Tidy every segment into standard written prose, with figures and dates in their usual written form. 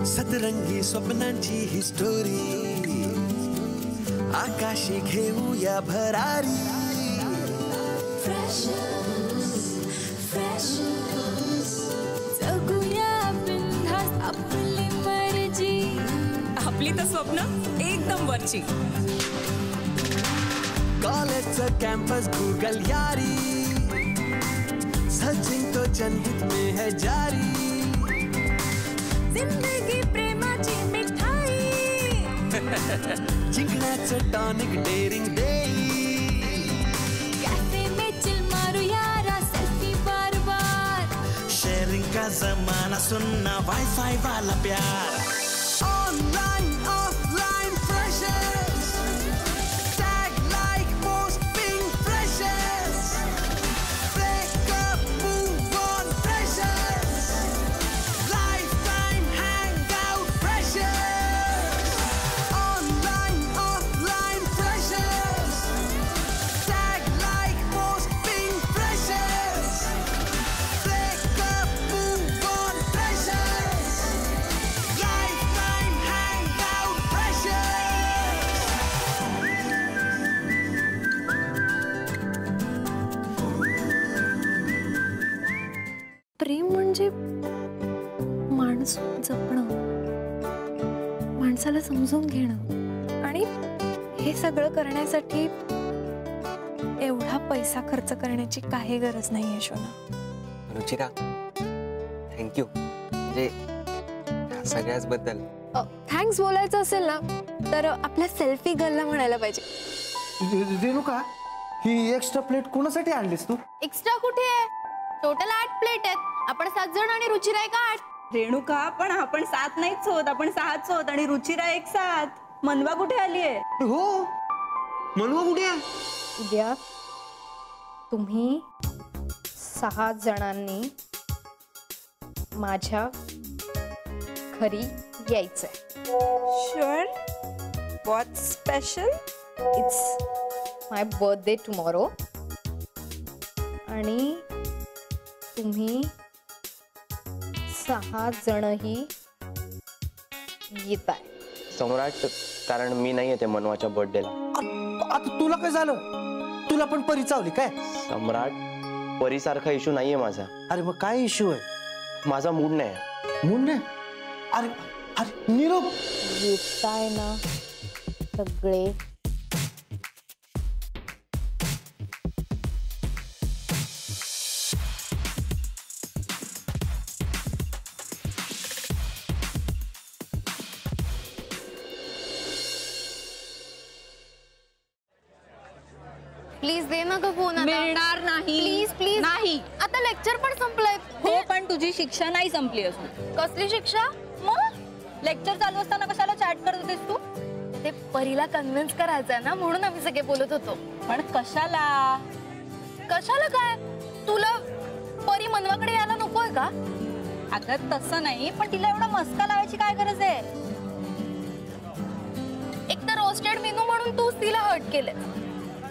सतरंगी स्वप्नांची ही स्टोरी आकाशी घेऊया भरारी जगूया बिनधास्त आपली मर्जी आपली तर स्वप्न एकदम वरची कॉलेजचं कॅम्पस गूगल यारी सचिन तो जनहित में है जारी जिंदगी प्रेमाची मिठाई जिंकण्याचं टॉनिक डेरिंग देई कैफे में चिल मारू यारा सेल्फी बार बार शेयरिंग का जमाना सुनना वाईफाई वाला प्यार online offline freshers tag like post ping freshers breakup move on freshers life time hang out freshers online offline freshers tag like post ping freshers breakup move on freshers life time hang out freshers प्रेम म्हणजे माणूस जपणं, माणसाला समजून घेणं आणि हे सगळं करण्यासाठी एवढा पैसा खर्च करण्याची काही गरज नाही यशोना. रुचिरा थँक्यू म्हणजे ह्या सगळ्याच बद्दल. थँक्स बोलायचं असेल ना तर आपल्या सेल्फी गर्लला म्हणायला पाहिजे. रेणुका ही एक्स्ट्रा प्लेट कोणासाठी आणलीस तू? एक्स्ट्रा कुठे आहे? टोटल 8 प्लेट आहेत. आपण 7 जण आणि रुचिरा एक 8. रेणुका पण आपण 7 नाहीच होत, आपण 6च होत आणि रुचिरा एक 7. मनवा कुठे आली आहे? हो मनवा कुठे आहे? उद्या तुम्ही 6 जणांनी माझ्या घरी यायचंय. Sure? What special? It's my birthday tomorrow आणि तुम्ही 6 जणही येत आहे. सम्राट कारण मी नाही येते मनवाच्या बर्थडेला. आता तुला काय झालं? तुला पण परी चावली काय? सम्राट परीसारखा इश्यू नाहीये माझा. अरे मग काय इश्यू आहे? माझा मूड नाही. मूड नाही? अरे अरे निरोप येताय ना सगळे? प्लीज दे ना ग फोन. मिळणार नाही. प्लीज प्लीज नाही. आता लेक्चर पण संपलंय. हो पण तुझी शिक्षा नाही संपली अजून. कसली शिक्षा? मग लेक्चर चालू असताना कशाला चॅट करत होतेस तू? ते परीला कन्व्हिन्स करायचंय ना म्हणून आम्ही सगळे बोलत होतो. पण कशाला? कशाला काय? तुला परी मनवाकडे यायला नकोय का? अगं तसं नाही पण तिला एवढा मस्का लावायची काय गरज आहे? एक तर रोस्टेड मेनू म्हणून तूच तिला हर्ट केले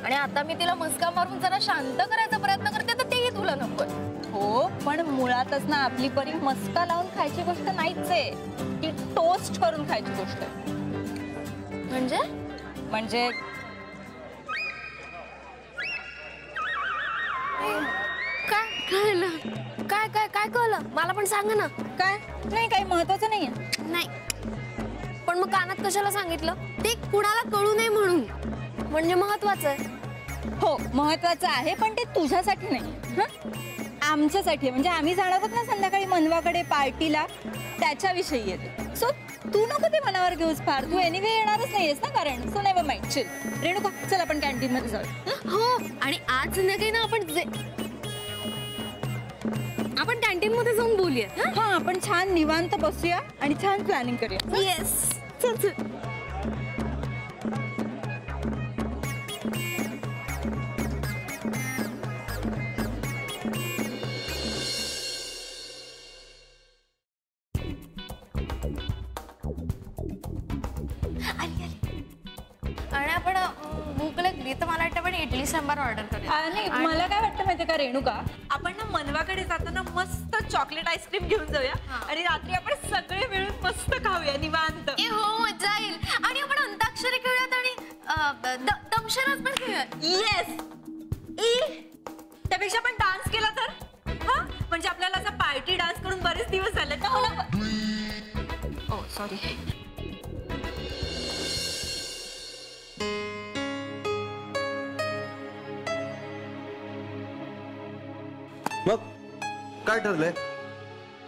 आणि आता मी तिला मस्का मारून जरा शांत करायचा प्रयत्न करते तर तेही तुला नकोय. हो पण मुळातच ना आपली परी मस्का लावून खायची गोष्ट नाहीच आहे. ती टोस्ट करून खायची गोष्ट आहे. म्हणजे काय कळलं? काय काय काय कळलं? मला पण सांग ना. काय नाही काही महत्वाचं नाहीये. नाही पण मग कानात कशाला सांगितलं? ते कुणाला कळू नये म्हणून. म्हणजे महत्वाचं आहे. हो महत्वाचं आहे पण ते तुझ्यासाठी नाही, आमच्यासाठी. म्हणजे आम्ही जाणार आहोत ना संध्याकाळी मनवाकडे पार्टीला, त्याच्याविषयी येते. सो तू नको ते मनावर घेऊस फार. तू एनिवे येणारच नाहीयेस ना कारण. So never mind, chill. Renuka चल आपण कॅन्टीन मध्ये जाऊया. हो आणि आज संध्याकाळी ना आपण कॅन्टीन मध्ये जाऊन बोलूया. हा आपण छान निवांत बसूया आणि छान प्लॅनिंग करूया. येस चल चल. आणि आपण भूक लागली तर मला वाटतं पण इडली सांबार ऑर्डर करूया. नाही मला काय वाटतं माहितीये का रेणुका, आपण ना मनवाकडे जाताना मस्त चॉकलेट आईस्क्रीम घेऊन जाऊया आणि रात्री आपण सगळे मिळून मस्त खाऊया निवांत. हो मजा येईल. आणि आपण अंताक्षरी खेळूयात आणि दमशराज पण खेळूयात. येस. त्यापेक्षा आपण डान्स केला तर म्हणजे आपल्याला असा पार्टी डान्स करून बरेच दिवस झाले तर मला. ओ सॉरी. मग काय ठरलंय?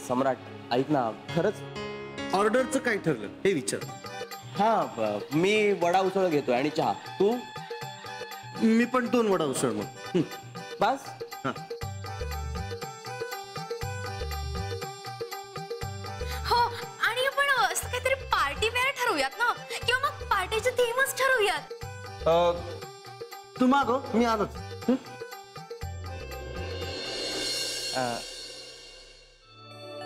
सम्राट ऐक ना, खरंच ऑर्डरचं काय ठरलं हे विचार. मी वडा उसळ घेतोय आणि चहा. तू? मी पण 2 वडा उसळ मग. बस. हा. हो आणि आपण असं काहीतरी पार्टी वेअर ठरवूयात ना, किंवा मग पार्टीची थीमच ठरवूयात. तू मागव, मी आलोच.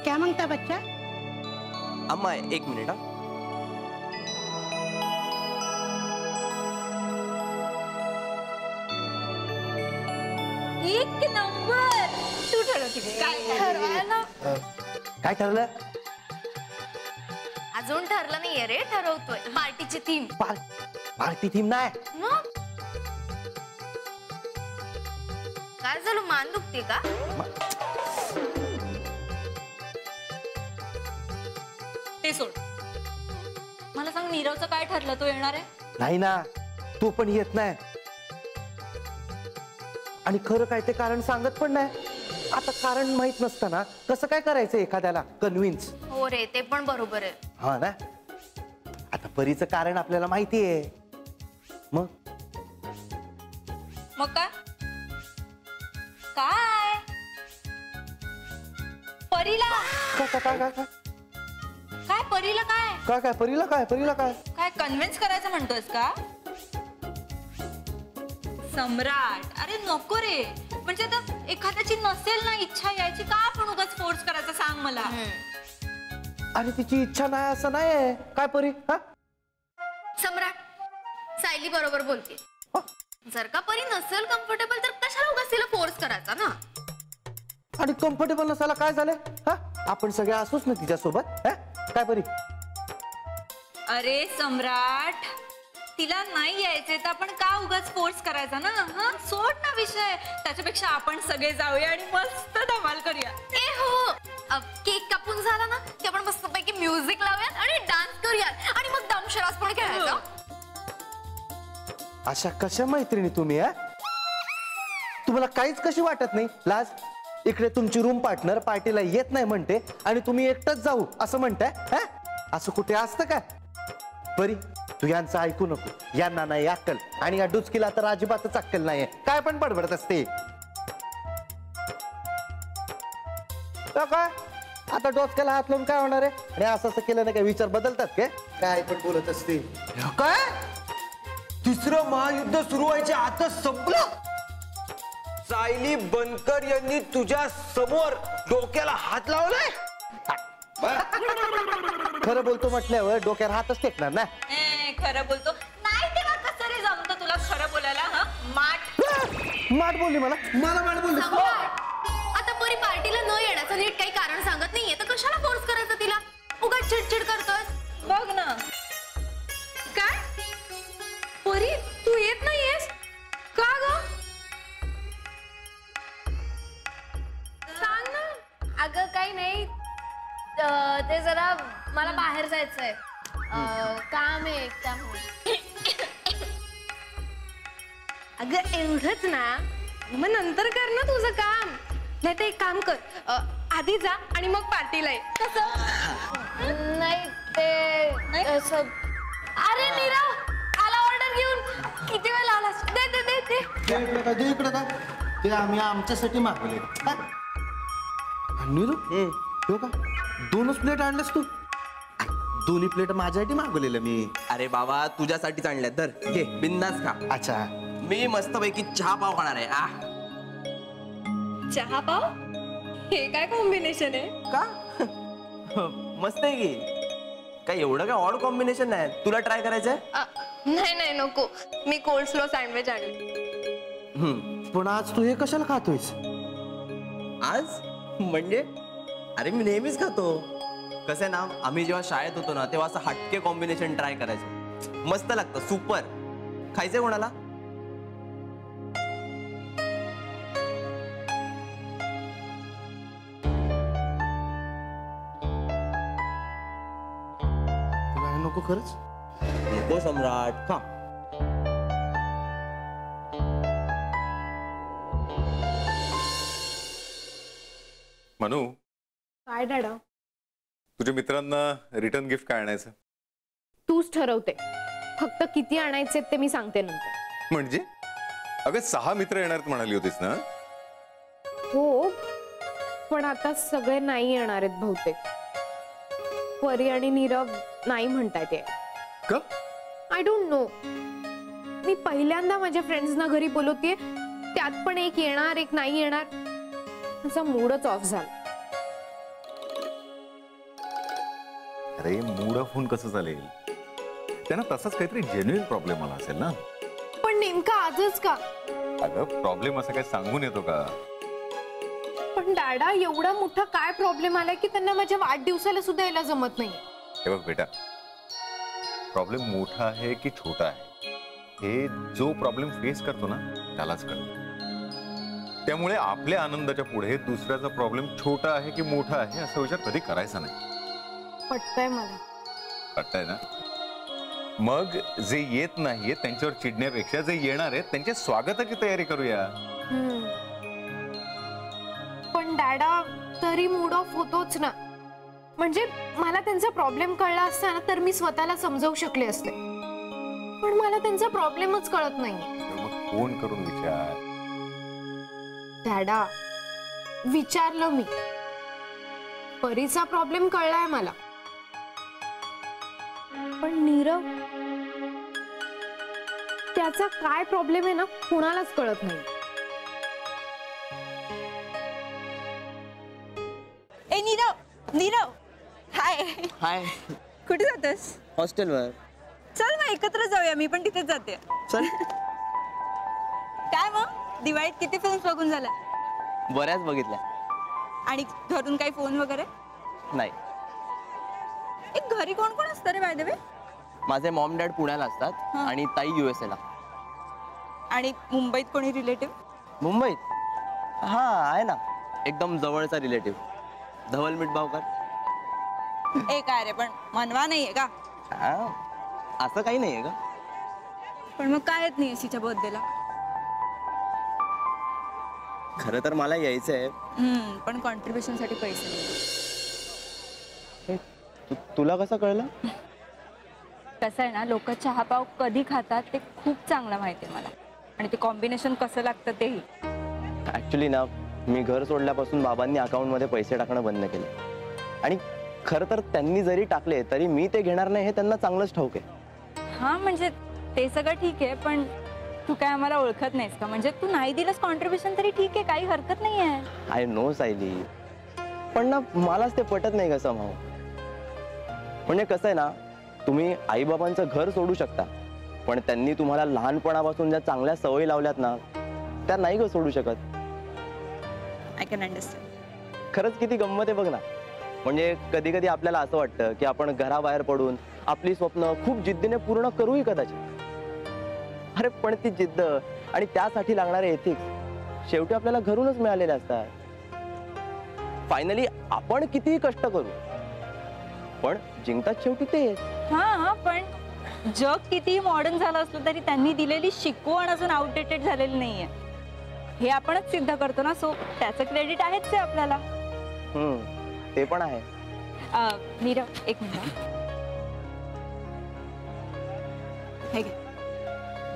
क्या मांगता बच्चा? अम्मा 1 मिनिट. एक नंबर. तू ठरव काय ठरवायला काय ठरलं? अजून ठरलं नाहीये रे, ठरवतोय पार्टीची थीम. पार्टी थीम नाही. मग काय झालं, मान दुखते का? ते सोड. मला सांग नीरवचं काय ठरलं, तो येणार आहे? नाही ना, तू पण येत नाही. आणि खरं काय ते कारण सांगत पण नाही. आता कारण माहित नसताना कसं काय करायचं एखाद्याला कन्व्हिन्स. हो रे, ते पण बरोबर आहे. हा ना. आता परीचं कारण आपल्याला माहिती आहे. मग काय काय परीला काय काय काय काय काय परीला काय काय काय परीला काय परीला काय काय कन्व्हिन्स करायचं म्हणतोस का? सम्राट, अरे नको रे. म्हणजे आता एखाद्याची नसेल ना इच्छा यायची, का आपण उगाच फोर्स करायचं सांग मला. अरे तिची इच्छा नाही असं नाही. काय परी? हा सम्राट, सायली बरोबर बोलते. जर का परी नसेल कम्फर्टेबल तर कशाला उगाच तिला फोर्स करायचा ना. आणि कम्फर्टेबल नसायला काय झालं? हा आपण सगळे असूच ना तिच्यासोबत. काय परी? अरे सम्राट, तिला नाही यायचे तर आपण का उगाच फोर्स करायचा ना. सोड ना विषय. त्याच्यापेक्षा आपण सगळे जाऊया आणि मस्त धमाल करूया. ए हो, केक कापून झाला ना की आपण मस्त पैकी म्युझिक लावूयात आणि डान्स करूयात आणि मग दमशराज पण खेळायचा. अशा कशा मैत्रिणी तुम्ही? तुम्हाला काहीच कशी वाटत नाही लाज? इकडे तुमची रूम पार्टनर पार्टीला येत नाही म्हणते आणि तुम्ही एकटंच जाऊ असं म्हणताय. असं कुठे असतं का? बरी तू यांचं ऐकू नको. यांना नाही अक्कल आणि या डुचकीला तर अजिबातच अक्कल नाहीये. काय पण बडबडत असते. काय आता डोसक्याला हात लावून काय होणार आहे? आणि असं असं केलं नाही काय विचार बदलतात काय पण बोलत असते. काय 3रं महायुद्ध सुरू व्हायच्या आताच संपलं? सायली बनकर यांनी तुझ्या समोर डोक्याला हात लावलाय? खरं बोलतो म्हटल्यावर डोक्यावर हातच टेकणार ना. खरं बोलतो नाही तेव्हा कसं रे जमतं तुला खरं बोलायला? माठ बोलली मला माठ बोलली. आता परी पार्टीला न येण्याचं नीट काही कारण सांगत नाहीये तर कशाला फोर्स करायचं तिला? उगाच चिडचिड करतोस. बघ ना. काय परी, तू येत नाहीयेस का ग? सांग ना. अगं काही नाही, ते जरा मला बाहेर जायचंय. काम आहे त्यामुळे. अगं एवढंच ना, मग नंतर कर ना तुझं काम. नाही तर एक काम कर, आधी जा आणि मग पार्टीला ये. कसं? नाही ते असं. अरे नीरव आला ऑर्डर घेऊन. किती वेळ आलास? दे दे दे दे. दे इकडे का? ते आम्ही आमच्यासाठी मागवले. नीरू का 2च प्लेट आणलेस तू? दोन्ही प्लेट माझ्यासाठी मागवलेलं मी. अरे बाबा तुझ्यासाठीच आणल्यात. तर घे बिंदास खा. अच्छा. मी मस्तपैकी चहा पाव खाणार आहे. चहा पाव? हे काय कॉम्बिनेशन आहे? का मस्त आहे की. काय एवढं काय ऑड कॉम्बिनेशन नाही. तुला ट्राय करायचंय? नाही नाही नको, मी कोल्ड स्लो सँडविच आणली. पण आज तू हे कशाला खातोयस? आज म्हणजे अरे मी नेहमीच खातो. कसं आहे ना, आम्ही जेव्हा शाळेत होतो ना तेव्हा असं हटके कॉम्बिनेशन ट्राय करायचो. मस्त लागतं, सुपर. खायचंय कोणाला? तुला हे नको खरंच? नको सम्राट, खा. मनू, काय डॅडा? तुझ्या मित्रांना रिटर्न गिफ्ट काय आणायचं? तूच ठरवते. फक्त किती आणायचे ते मी सांगते नंतर. म्हणजे अगं 6 मित्र येणार म्हणाली होतीस ना? हो, पण आता सगळे नाही येणार आहेत बहुतेक. परी आणि नीरव नाही म्हणतायत. का? I don't know. मी पहिल्यांदा माझ्या फ्रेंड्सना घरी बोलवतेय, त्यात पण एक येणार एक नाही येणार. माझा मूडच ऑफ झाला. अरे मूड ऑफ होऊन कसं चालेल? त्यांना तसाच काहीतरी जेन्युइन प्रॉब्लेम आला असेल ना. पण नेमका आजच का? अगं प्रॉब्लेम असं काय सांगून येतो का? पण डॅडा, एवढा मोठा काय प्रॉब्लेम आलाय की त्यांना माझ्या वाढदिवसाला सुद्धा यायला जमत नाही. हे बघ बेटा, प्रॉब्लेम मोठा आहे की छोटा आहे हे जो प्रॉब्लेम फेस करतो ना त्यालाच कळतं. त्यामुळे आपल्या आनंदाच्या पुढे दुसऱ्याचा प्रॉब्लेम छोटा आहे की मोठा आहे असा विचार कधी करायचा नाही. पटतंय मला. पटतंय ना? मग जे येत नाहीये त्यांच्यावर चिडण्यापेक्षा जे येणार आहेत त्यांच्या स्वागताची तयारी करूया. पण डॅडा, तरी मूड ऑफ होतोच ना. म्हणजे मला त्यांचा प्रॉब्लेम कळला असता ना तर मी स्वतःला समजावू शकले असते. पण मला त्यांचा प्रॉब्लेमच कळत नाहीये. मग फोन करून विचार. डॅडा, विचारलं मी. परीचा प्रॉब्लेम कळलाय मला. पण नीरव, त्याचा काय प्रॉब्लेम आहे ना कुणालाच कळत नाही. ए नीरव, नीरव, हाय. हाय. कुठे जातोस? हॉस्टेलवर. चल मग एकत्र जाऊया, मी पण तिथेच जाते. चल. काय मग दिवाळीत किती फिल्म्स बघून झाल्या? बऱ्याच बघितल्या. आणि घरून काही फोन वगैरे? नाही. एक घरी कोण कोण असतं रे बाय द वे? माझे मॉम डॅड पुण्याला असतात आणि ताई USA ला. आणि मुंबईत कोणी रिलेटिव्ह? मुंबईत हा आहे ना, एकदम जवळचा रिलेटिव्ह, धवल मिठभावकर. ए काय रे, पण मनवा नाहीये का? असं काही नाहीये का? पण मग काय येत नाही तिच्या बर्थडेला? खरं तर मला यायचंय. पण कॉन्ट्रीब्युशन साठी पैसे नाही. तुला कसं कळलं? कसं आहे ना, लोक चहा पाव कधी खातात ते खूप चांगलं माहिती आहे मला. आणि ते कॉम्बिनेशन कसं लागतं तेही. ऍक्च्युली ना, मी घर सोडल्यापासून बाबांनी अकाउंटमध्ये पैसे टाकणं बंद केले. आणि खरं तर त्यांनी जरी टाकले तरी मी ते घेणार नाही हे त्यांना चांगलंच ठाऊक आहे. हा म्हणजे ते सगळं ठीक आहे, पण तू काय आम्हाला ओळखत नाहीस का? म्हणजे तू नाही दिलंस कॉन्ट्रीब्युशन तरी ठीक आहे, काही हरकत नाही आहे. आय नो सायली, पण ना मलाच ते पटत नाही कसं भाऊ. म्हणजे कसं आहे ना, तुम्ही आईबाबांचं घर सोडू शकता, पण त्यांनी तुम्हाला लहानपणापासून ज्या चांगल्या सवयी लावल्यात ना त्या नाही ग सोडू शकत. I can understand. खरंच किती गंमत आहे बघ ना. म्हणजे कधी कधी आपल्याला असं वाटतं की आपण घराबाहेर पडून आपली स्वप्न खूप जिद्दीने पूर्ण करूही कदाचित. अरे पण ती जिद्द आणि त्यासाठी लागणारे एथिक्स शेवटी आपल्याला घरूनच मिळालेले असतात. फायनली आपण कितीही कष्ट करू पण जिंकतात शेवटी ते. हा, पण जग किती मॉडर्न झालं असलं तरी त्यांनी दिलेली शिकवण अजून आउटडेटेड झालेली नाहीये हे आपणच सिद्ध करतो ना. सो त्याचं क्रेडिट आहेच ते आपल्याला. ते पण आहे. नीरव, एक मिनिट.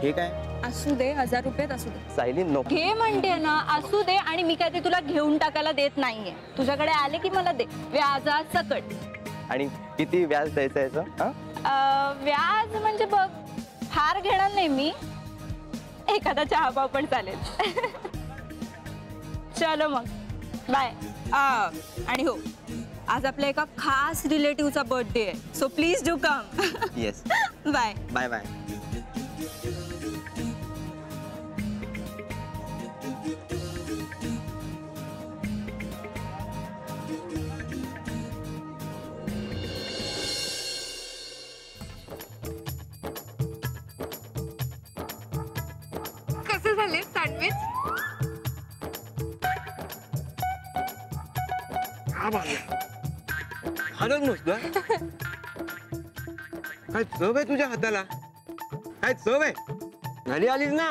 हे काय? असू दे, 1000 रुपयात असू दे. सायली नको. घे म्हणते ना, असू दे. आणि मी काय ते तुला घेऊन टाकायला देत नाहीये. तुझ्याकडे आले की मला दे, व्याजासकट. आणि किती व्याज द्यायचं याचं? व्याज म्हणजे बघ, फार घेणार नाही मी. एखादा चहा पाव पण चालेल. चलो मग बाय. आणि हो, आज आपल्या एका खास रिलेटिव्हचा बर्थडे आहे, so please do come. Yes. Bye bye bye. कसे झाले सँडविच? हालत नसतो काय चव आहे तुझ्या हाताला? काय चव आहे? घरी आलीस ना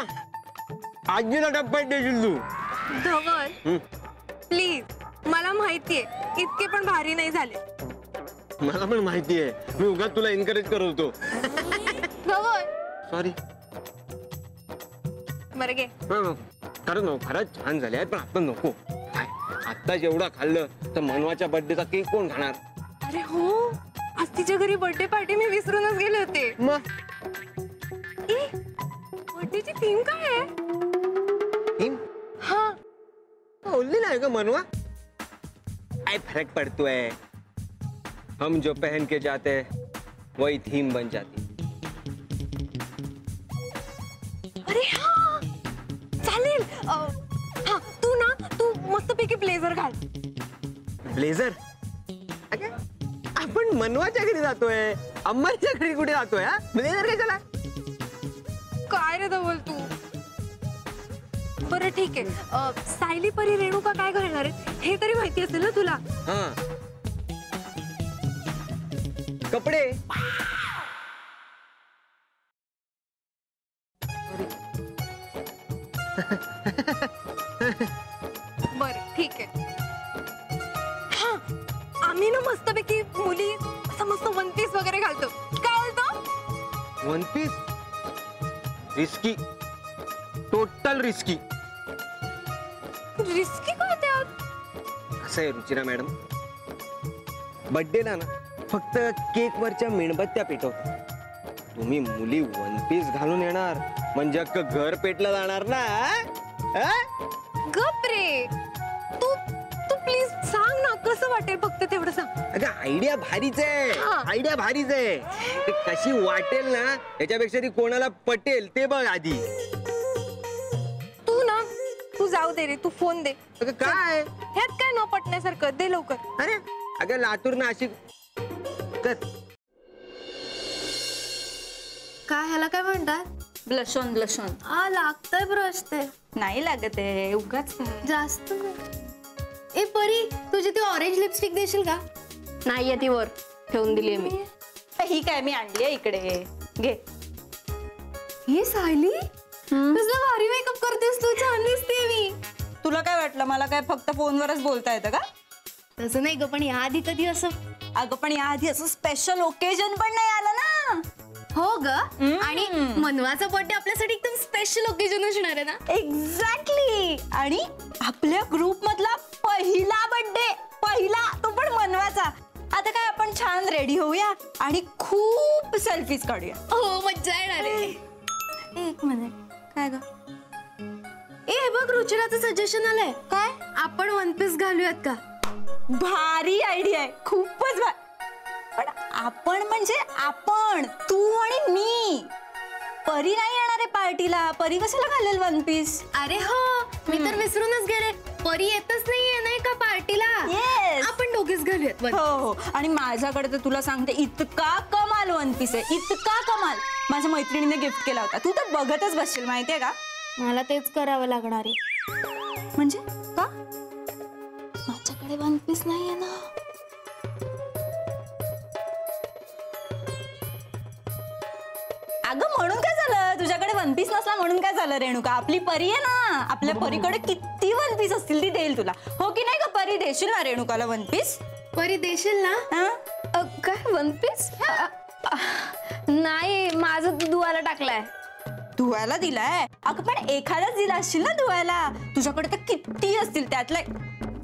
आजीला डब्यात देशील तू. धवल प्लीज, मला माहितीये इतके पण भारी नाही झाले. मला पण माहिती आहे, मी उगाच तुला एनकरेज करत होतो. धवल सॉरी. बरं घे. खरंच छान झाले आहेत, पण आता नको. आत्ताच एवढा खाल्लं तर मनवाच्या बर्थडेचा केक कोण खाणार? अरे हो, आज तिच्या घरी बर्थडे पार्टी मी विसरूनच गेले होते. मग बर्थडेची थीम काय आहे? थीम? हा बोलली नाही का मनवा? काय फरक पडतोय? हम जो पहन के जाते वही थीम बन जाती. अरे हा चालेल. हा तू मस्तपैकी ब्लेझर घाल. ब्लेझर? आपण मनवाच्या घरी जातोय, अम्माच्या घरी कुठे जातोय? हा ब्लेझर कशाला? काय रे धवल तू? बरं ठीक आहे. सायली परी रेणुका काय घालणार आहे हे तरी माहिती असेल ना तुला? हा कपडे. बरं ठीक आहे. हा आम्ही ना मस्तपैकी मुली असं मस्त वन पीस वगैरे घालतो. काय घालतो? One piece? Risky, total risky. Risky काय त्यात? असं आहे रुचिरा मॅडम, बर्थडेला ना फक्त केक वरच्या मेणबत्त्या पेटवतात. तुम्ही मुली वन पीस घालून येणार म्हणजे अख्खं घर पेटलं जाणार ना. गप रे. तू प्लीज सांग ना कसं वाटेल, फक्त तेवढं सांग. अगं आयडिया भारीच आहे, आयडिया भारीच आहे. ते कशी वाटेल ना याच्यापेक्षा ती कोणाला पटेल ते बघ आधी. तू जाऊ दे रे, तू फोन दे. अगं काय ह्यात काय न पटण्यासारखं, दे लवकर. अरे अगं लातूर नाशिक कर. काय ह्याला काय म्हणतात? Blush on. लागतंय ब्रश. ते नाही लागत आहे उगाच. जास्त. ए परी, तुझी ती ऑरेंज लिपस्टिक देशील का? नाहीये, ती वर ठेवून दिली मी. ही काय मी आणली आहे इकडे, घे. हे सायली कसला भारी मेकअप करतेस तू, छान दिसते. मी तुला काय वाटलं मला काय फक्त फोनवरच बोलता येतं का? तसं नाही ग, पण याआधी कधी असं? अगं पण याआधी असं स्पेशल ओकेजन पण नाही आलं ना. हो ग, आणि मनवाचा बर्थडे आपल्यासाठी एकदम स्पेशल ओकेजन असणार आहे ना. एक्झॅक्टली. आणि आपल्या ग्रुप मधला पहिला बर्थडे, पहिला, तो पण मनवाचा. आता काय आपण छान रेडी होऊया आणि खूप सेल्फीज काढूया. हो मज्जा येणार आहे. एक मिनिट, काय ग? ए बघ, रुचिराचं सजेशन आलंय. काय? आपण वन पीस घालूयात का? भारी आयडिया आहे, खूपच भारी. पण आपण म्हणजे आपण, तू आणि मी. परी नाही येणार आहे पार्टीला. परी कशाला घालेल वन पीस? अरे हो, मी तर विसरूनच गेले. परी येतच नाहीये नाही का पार्टीला? येस, आपण दोघेच घालूयात. हो. आणि माझ्याकडे तर तुला सांगते इतका कमाल वन पीस आहे, इतका कमाल. माझ्या मैत्रिणीने गिफ्ट केला होता. तू तर बघतच बसशील, माहितीये का? मला तेच करावं लागणार आहे. म्हणजे का? माझ्याकडे वन पीस नाहीये ना. अगं म्हणून काय झालं, तुझ्याकडे वन पीस नसला म्हणून काय झालं रेणुका? आपली परी आहे ना, आपल्या परीकडे किती वन पीस असतील ती देईल तुला. हो की नाही का परी? देशील ना रेणुकाला वन पीस? परी देशील ना? काय वन पीस? नाही, माझं धुवायला टाकलाय. धुवायला दिलाय? अगं पण एखादाच दिला असशील ना धुवायला. तुझ्याकडे तर किती असतील त्यातले.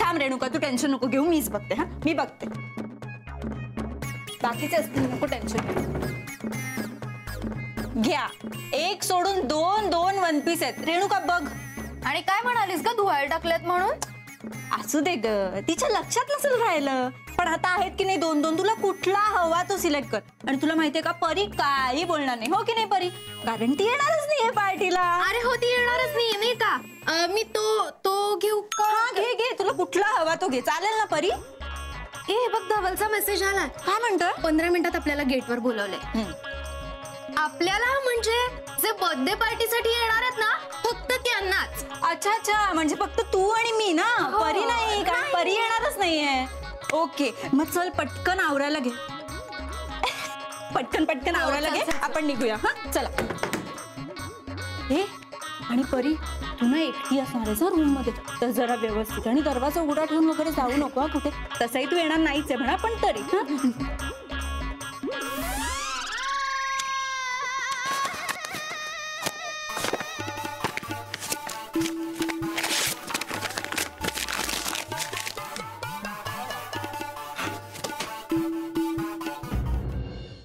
थांब रेणुका, तू टेन्शन नको घेऊ, मीच बघते. हा मी बघते, बाकीचे असतील, नको टेन्शन. घ्या, एक सोडून दोन वन पीस आहेत. रेणुका बघ. आणि काय म्हणालीस का धुवायला टाकल्यात म्हणून? असू दे ग, तिच्या लक्षात नसेल राहिलं. पण आता आहेत की नाही 2-2, तुला कुठला हवा तो सिलेक्ट कर. आणि तुला माहितीये का, परी काही बोलणार नाही, हो की नाही परी? कारण ती येणारच नाहीये पार्टीला. अरे हो, ती येणारच नाहीये नाही का? मी तो घेऊ का? हा घे, तुला कुठला हवा तो घे, चालेल ना परी? ए बघ, धवलचा मेसेज आला. काय म्हणतोय? 15 मिनिटात आपल्याला गेटवर बोलवलंय. आपल्याला म्हणजे जे बर्थडे पार्टीसाठी येणार आहेत ना, फक्त त्यांनाच. अच्छा, म्हणजे फक्त तू आणि मी ना, परी नाही? कारण परी येणारच नाहीये. ओके, मग चल पटकन आवरायला घे. पटकन आवरायला घे, आपण निघूया. हा चला. हे आणि परी, तू ना एकटी असणार आहेस रूम मध्ये, तर जरा व्यवस्थित आणि दरवाजा उघडा ठेवून वगैरे जाऊ नको कुठे. तसंही तू येणार नाहीच आहे म्हणा, पण तरी.